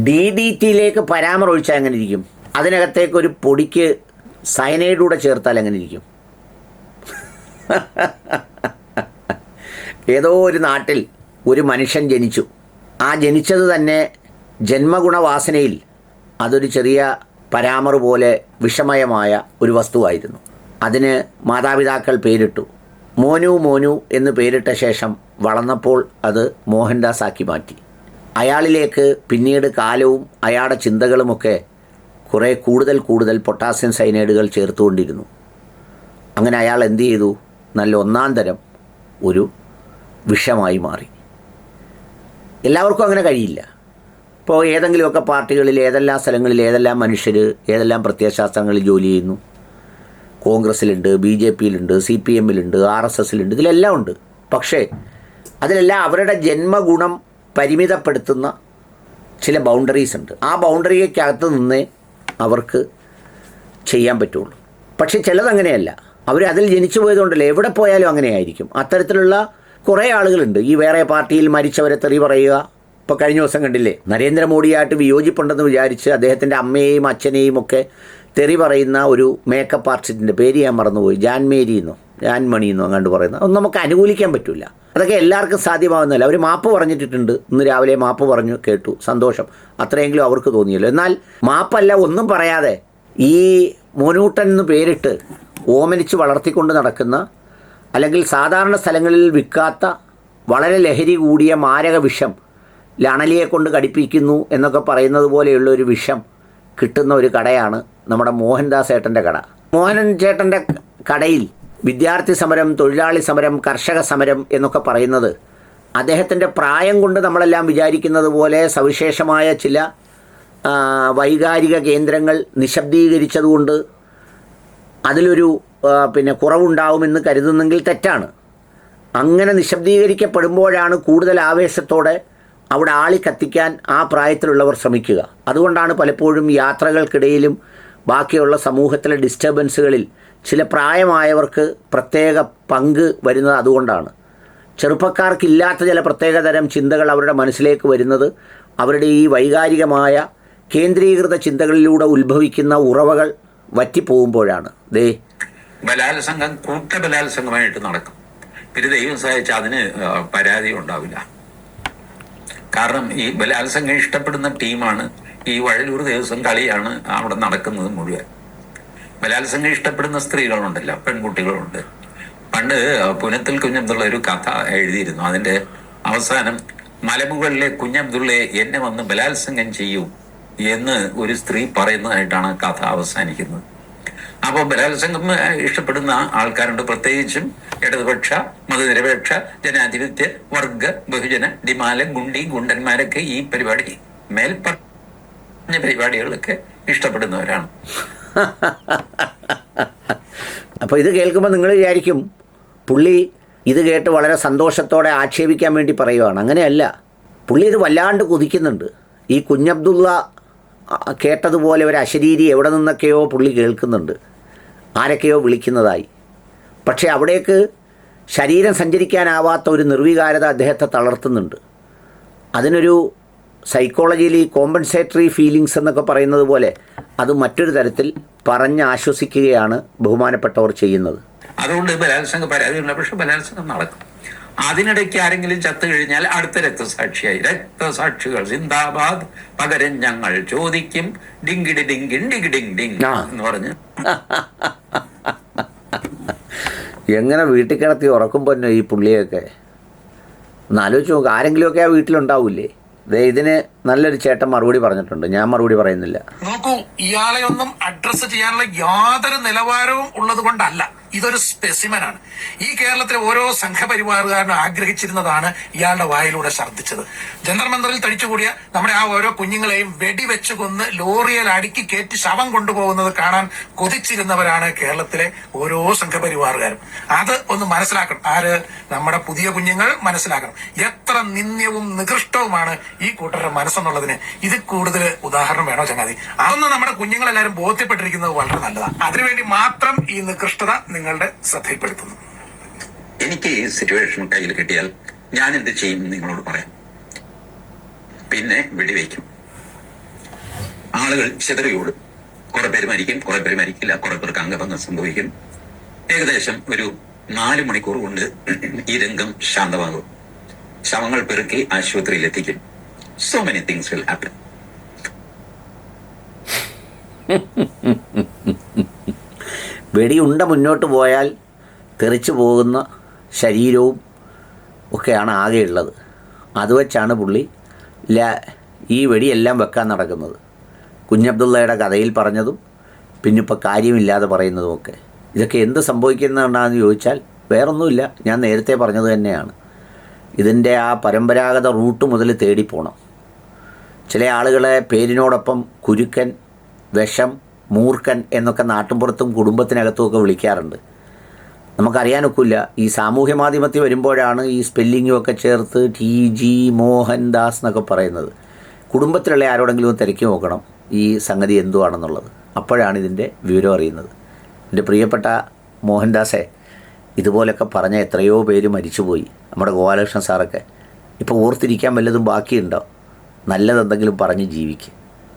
DDTയിലേക്ക് പരാമർ ഒഴിച്ചാൽ എങ്ങനെ ഇരിക്കും? അതിനകത്തേക്ക് ഒരു പൊടിക്ക് സയനൈഡൂടെ ചേർത്താൽ എങ്ങനെ ഇരിക്കും? ഏതോ ഒരു നാട്ടിൽ ഒരു മനുഷ്യൻ ജനിച്ചു. ആ ജനിച്ചത് തന്നെ ജന്മഗുണവാസനയിൽ അതൊരു ചെറിയ പരാമർ പോലെ വിഷമയമായ ഒരു വസ്തുവായിരുന്നു. അതിന് മാതാപിതാക്കൾ പേരിട്ടു. മോനു മോനു എന്ന് പേരിട്ട ശേഷം വളർന്നപ്പോൾ അത് മോഹൻദാസ് ആക്കി മാറ്റി. അയാളിലേക്ക് പിന്നീട് കാലവും അയാളുടെ ചിന്തകളുമൊക്കെ കുറേ കൂടുതൽ പൊട്ടാസ്യം സയനൈഡുകൾ ചേർത്തുകൊണ്ടിരുന്നു. അങ്ങനെ അയാൾ എന്തു ചെയ്തു? നല്ല ഒന്നാം തരം ഒരു വിഷമായി മാറി. എല്ലാവർക്കും അങ്ങനെ കഴിയില്ല. ഇപ്പോൾ ഏതെങ്കിലുമൊക്കെ പാർട്ടികളിൽ, ഏതെല്ലാം സ്ഥലങ്ങളിൽ, ഏതെല്ലാം മനുഷ്യർ ഏതെല്ലാം പ്രത്യയശാസ്ത്രങ്ങളിൽ ജോലി ചെയ്യുന്നു. കോൺഗ്രസ്സിലുണ്ട്, BJPയിലുണ്ട്, CPMലുണ്ട്, RSSലുണ്ട്, ഇതിലെല്ലാം ഉണ്ട്. പക്ഷേ അതിലെല്ലാം അവരുടെ ജന്മഗുണം പരിമിതപ്പെടുത്തുന്ന ചില ബൗണ്ടറീസ് ഉണ്ട്. ആ ബൗണ്ടറിക്കകത്ത് നിന്നേ അവർക്ക് ചെയ്യാൻ പറ്റുള്ളൂ. പക്ഷേ ചിലതങ്ങനെയല്ല. അവർ അതിൽ ജനിച്ചു പോയതുകൊണ്ടല്ലേ എവിടെ പോയാലും അങ്ങനെയായിരിക്കും. അത്തരത്തിലുള്ള കുറേ ആളുകളുണ്ട്. ഈ വേറെ പാർട്ടിയിൽ മരിച്ചവരെ തെറി പറയുക. ഇപ്പോൾ കഴിഞ്ഞ ദിവസം കണ്ടില്ലേ, നരേന്ദ്രമോദിയായിട്ട് വിയോജിപ്പുണ്ടെന്ന് വിചാരിച്ച് അദ്ദേഹത്തിൻ്റെ അമ്മയെയും അച്ഛനെയും ഒക്കെ തെറി പറയുന്ന ഒരു മേക്കപ്പ് ആർട്ടിസ്റ്റിൻ്റെ പേര് ഞാൻ മറന്നുപോയി. ജാൻമണി എന്നോ അങ്ങാണ്ട് പറയുന്നത്. അതൊന്നും നമുക്ക് അനുകൂലിക്കാൻ പറ്റില്ല. അതൊക്കെ എല്ലാവർക്കും സാധ്യമാകുന്നില്ല. അവർ മാപ്പ് പറഞ്ഞിട്ടുണ്ട്. ഇന്ന് രാവിലെ മാപ്പ് പറഞ്ഞു, കേട്ടു, സന്തോഷം. അത്രയെങ്കിലും അവർക്ക് തോന്നിയല്ലോ. എന്നാൽ മാപ്പല്ല, ഒന്നും പറയാതെ ഈ മോനൂട്ടൻ എന്ന് പേരിട്ട് ഓമനിച്ച് വളർത്തിക്കൊണ്ട് നടക്കുന്ന, അല്ലെങ്കിൽ സാധാരണ സ്ഥലങ്ങളിൽ വിൽക്കാത്ത വളരെ ലഹരി കൂടിയ മാരക വിഷം ലണലിയെ കൊണ്ട് കടിപ്പിക്കുന്നു എന്നൊക്കെ പറയുന്നത് പോലെയുള്ള ഒരു വിഷം കിട്ടുന്ന ഒരു കടയാണ് നമ്മുടെ മോഹൻദാസ് ചേട്ടൻ്റെ കട. മോഹൻ ചേട്ടൻ്റെ കടയിൽ വിദ്യാർത്ഥി സമരം, തൊഴിലാളി സമരം, കർഷക സമരം എന്നൊക്കെ പറയുന്നത് അദ്ദേഹത്തിൻ്റെ പ്രായം കൊണ്ട് നമ്മളെല്ലാം വിചാരിക്കുന്നത് പോലെ സവിശേഷമായ ചില വൈകാരിക കേന്ദ്രങ്ങൾ നിശബ്ദീകരിച്ചതുകൊണ്ട് അതിലൊരു കുറവുണ്ടാവുമെന്ന് കരുതുന്നെങ്കിൽ തെറ്റാണ്. അങ്ങനെ നിശബ്ദീകരിക്കപ്പെടുമ്പോഴാണ് കൂടുതൽ ആവേശത്തോടെ അവിടെ ആളി കത്തിക്കാൻ ആ പ്രായത്തിലുള്ളവർ ശ്രമിക്കുക. അതുകൊണ്ടാണ് പലപ്പോഴും യാത്രകൾക്കിടയിലും ബാക്കിയുള്ള സമൂഹത്തിലെ ഡിസ്റ്റർബൻസുകളിൽ ചില പ്രായമായവർക്ക് പ്രത്യേക പങ്ക് വരുന്നത്. അതുകൊണ്ടാണ് ചെറുപ്പക്കാർക്കില്ലാത്ത ചില പ്രത്യേകതരം ചിന്തകൾ അവരുടെ മനസ്സിലേക്ക് വരുന്നത് അവരുടെ ഈ വൈകാരികമായ കേന്ദ്രീകൃത ചിന്തകളിലൂടെ ഉത്ഭവിക്കുന്ന ഉറവകൾ വറ്റിപ്പോകുമ്പോഴാണ്. ബലാത്സംഗം കൂട്ടബലാത്സംഗമായിട്ട് നടക്കും. പിന്നെ ദൈവം സഹായിച്ച അതിന് പരാതി ഉണ്ടാവില്ല. കാരണം ഈ ബലാത്സംഗം ഇഷ്ടപ്പെടുന്ന ടീമാണ്. ഈ വഴലൂർ ദേവസ്വം കളിയാണ് അവിടെ നടക്കുന്നത് മുഴുവൻ. ബലാത്സംഗം ഇഷ്ടപ്പെടുന്ന സ്ത്രീകളുണ്ടല്ലോ, പെൺകുട്ടികളുണ്ട്. പണ്ട് പുനത്തിൽ കുഞ്ഞബ്ദുള്ള ഒരു കഥ എഴുതിയിരുന്നു. അതിന്റെ അവസാനം മലമുകളിലെ കുഞ്ഞബ്ദുള്ളയെ എന്നെ വന്ന് ബലാത്സംഗം ചെയ്യൂ എന്ന് ഒരു സ്ത്രീ പറയുന്നതായിട്ടാണ് കഥ അവസാനിക്കുന്നത്. അപ്പോൾ ബലാത്സംഗം ഇഷ്ടപ്പെടുന്ന ആൾക്കാരുണ്ട്. പ്രത്യേകിച്ചും ഇടതുപക്ഷ, മതനിരപേക്ഷ, ജനാധിപത്യ, വർഗ, ബഹുജന, ഡിമാല, ഗുണ്ടി, ഗുണ്ടന്മാരൊക്കെ ഈ പരിപാടി, മേൽപ്പറഞ്ഞ പരിപാടികളൊക്കെ ഇഷ്ടപ്പെടുന്നവരാണ്. അപ്പോൾ ഇത് കേൾക്കുമ്പോൾ നിങ്ങൾ വിചാരിക്കും പുള്ളി ഇത് കേട്ട് വളരെ സന്തോഷത്തോടെ ആക്ഷേപിക്കാൻ വേണ്ടി പറയുവാണ്. അങ്ങനെയല്ല. പുള്ളി ഇത് വല്ലാണ്ട് കുതിക്കുന്നുണ്ട്. ഈ കുഞ്ഞബ്ദുള്ള കേട്ടതുപോലെ ഒരു അശരീരി എവിടെ നിന്നൊക്കെയോ പുള്ളി കേൾക്കുന്നുണ്ട്, ആരൊക്കെയോ വിളിക്കുന്നതായി. പക്ഷേ അവിടേക്ക് ശരീരം സഞ്ചരിക്കാനാവാത്ത ഒരു നിർവികാരത അദ്ദേഹത്തെ തളർത്തുന്നുണ്ട്. അതിനൊരു സൈക്കോളജിയിൽ ഈ കോമ്പൻസേറ്ററി ഫീലിങ്സ് എന്നൊക്കെ പറയുന്നത് പോലെ അത് മറ്റൊരു തരത്തിൽ പറഞ്ഞ് ആശ്വസിക്കുകയാണ് ബഹുമാനപ്പെട്ടവർ ചെയ്യുന്നത്. അതുകൊണ്ട് ബലാത്സംഗ പരാതിയുള്ള, പക്ഷെ ബലാത്സംഗം നടക്കും. അതിനിടയ്ക്ക് ആരെങ്കിലും ചത്തു കഴിഞ്ഞാൽ അടുത്ത രക്തസാക്ഷിയായി, രക്തസാക്ഷികൾ സിന്ദാബാദ്, പകരം ഞങ്ങൾ ചോദിക്കും, ഡിങ്കിടി ഡിങ്കിൻ ഡിങ്കി ഡിങ് ഡിങ് എന്ന് പറഞ്ഞ് എങ്ങനെ വീട്ടിൽ കിടത്തി ഉറക്കുമ്പോൾ ഈ പുള്ളിയൊക്കെ ഒന്ന് ആലോചിച്ച് നോക്കുക. ആരെങ്കിലുമൊക്കെ ആ വീട്ടിലുണ്ടാവില്ലേ? ഇതിന് നല്ലൊരു ചേട്ടൻ മറുപടി പറഞ്ഞിട്ടുണ്ട്. ഞാൻ മറുപടി പറയുന്നില്ല. നോക്കൂ, ഇയാളെ ഒന്നും അഡ്രസ്സ് ചെയ്യാനുള്ള യാതൊരു നിലവാരവും ഉള്ളത് കൊണ്ടല്ല. ഇതൊരു സ്പെസിമനാണ്. ഈ കേരളത്തിലെ ഓരോ സംഘപരിവാറുകാരനും ആഗ്രഹിച്ചിരുന്നതാണ് ഇയാളുടെ വായിലൂടെ ഛർദ്ദിച്ചത്. ജന്തർ മന്ദറിൽ തടിച്ചുകൂടിയ നമ്മുടെ ആ ഓരോ കുഞ്ഞുങ്ങളെയും വെടിവെച്ച് കൊന്ന് ലോറിയിൽ അടുക്കി കയറ്റി ശവം കൊണ്ടുപോകുന്നത് കാണാൻ കൊതിച്ചിരുന്നവരാണ് കേരളത്തിലെ ഓരോ സംഘപരിവാറുകാരും. അത് ഒന്ന് മനസ്സിലാക്കണം. ആര്? നമ്മുടെ പുതിയ കുഞ്ഞുങ്ങൾ മനസ്സിലാക്കണം. എത്ര നിന്ദ്യവും നികൃഷ്ടവുമാണ് ഈ കൂട്ടരുടെ മനസ്സെന്നുള്ളതിന് ഇത് കൂടുതൽ ഉദാഹരണം വേണോ ചങ്ങാതി? അതൊന്നും നമ്മുടെ കുഞ്ഞുങ്ങളെല്ലാവരും ബോധ്യപ്പെട്ടിരിക്കുന്നത് വളരെ നല്ലതാണ്. അതിനുവേണ്ടി മാത്രം ഈ നികൃഷ്ടത നിങ്ങളുടെ ശ്രദ്ധയിൽപ്പെടുത്തുന്നു. എനിക്ക് ഈ സിറ്റുവേഷൻ കയ്യിൽ കിട്ടിയാൽ ഞാൻ എന്ത് ചെയ്യും നിങ്ങളോട് പറയാം. പിന്നെ വെടിവെക്കും. ആളുകൾ ചിതറിയോടും. കുറെ പേര് മരിക്കും, കുറെ പേര് മരിക്കില്ല, കുറെ പേർക്ക് അംഗഭംഗം സംഭവിക്കും. ഏകദേശം ഒരു 4 മണിക്കൂർ കൊണ്ട് ഈ രംഗം ശാന്തമാകും. ശവങ്ങൾ പെറുക്കി ആശുപത്രിയിൽ എത്തിക്കും. So many things will happen. വെടിയുണ്ട മുന്നോട്ട് പോയാൽ തെറിച്ചു പോകുന്ന ശരീരവും ഒക്കെയാണ് ആകെയുള്ളത്. അത് വെച്ചാണ് പുള്ളി ഈ വെടിയെല്ലാം വെക്കാൻ നടക്കുന്നത്. കുഞ്ഞബ്ദുള്ളയുടെ കഥയിൽ പറഞ്ഞതും പിന്നിപ്പോൾ കാര്യമില്ലാതെ പറയുന്നതുമൊക്കെ. ഇതൊക്കെ എന്ത് സംഭവിക്കുന്നതെന്നാണെന്ന് ചോദിച്ചാൽ വേറൊന്നുമില്ല, ഞാൻ നേരത്തെ പറഞ്ഞത് തന്നെയാണ്. ഇതിൻ്റെ ആ പരമ്പരാഗത റൂട്ട് മുതൽ തേടിപ്പോണം. ചില ആളുകളെ പേരിനോടൊപ്പം കുരുക്കൻ, വിഷം, മൂർഖൻ എന്നൊക്കെ നാട്ടുമ്പുറത്തും കുടുംബത്തിനകത്തുമൊക്കെ വിളിക്കാറുണ്ട്. നമുക്കറിയാനൊക്കില്ല. ഈ സാമൂഹ്യ മാധ്യമത്തിൽ വരുമ്പോഴാണ് ഈ സ്പെല്ലിങ്ങും ഒക്കെ ചേർത്ത് TG മോഹൻദാസ് എന്നൊക്കെ പറയുന്നത്. കുടുംബത്തിലുള്ള ആരോടെങ്കിലും തിരക്കി നോക്കണം ഈ സംഗതി എന്തുവാണെന്നുള്ളത്. അപ്പോഴാണ് ഇതിൻ്റെ വിവരം അറിയുന്നത്. എൻ്റെ പ്രിയപ്പെട്ട മോഹൻദാസെ, ഇതുപോലൊക്കെ പറഞ്ഞ എത്രയോ പേര് മരിച്ചുപോയി. നമ്മുടെ ഗോപാലകൃഷ്ണൻ സാറൊക്കെ. ഇപ്പോൾ ഓർത്തിരിക്കാൻ വല്ലതും ബാക്കിയുണ്ടോ? നല്ലതെന്തെങ്കിലും പറഞ്ഞ് ജീവിക്കുക.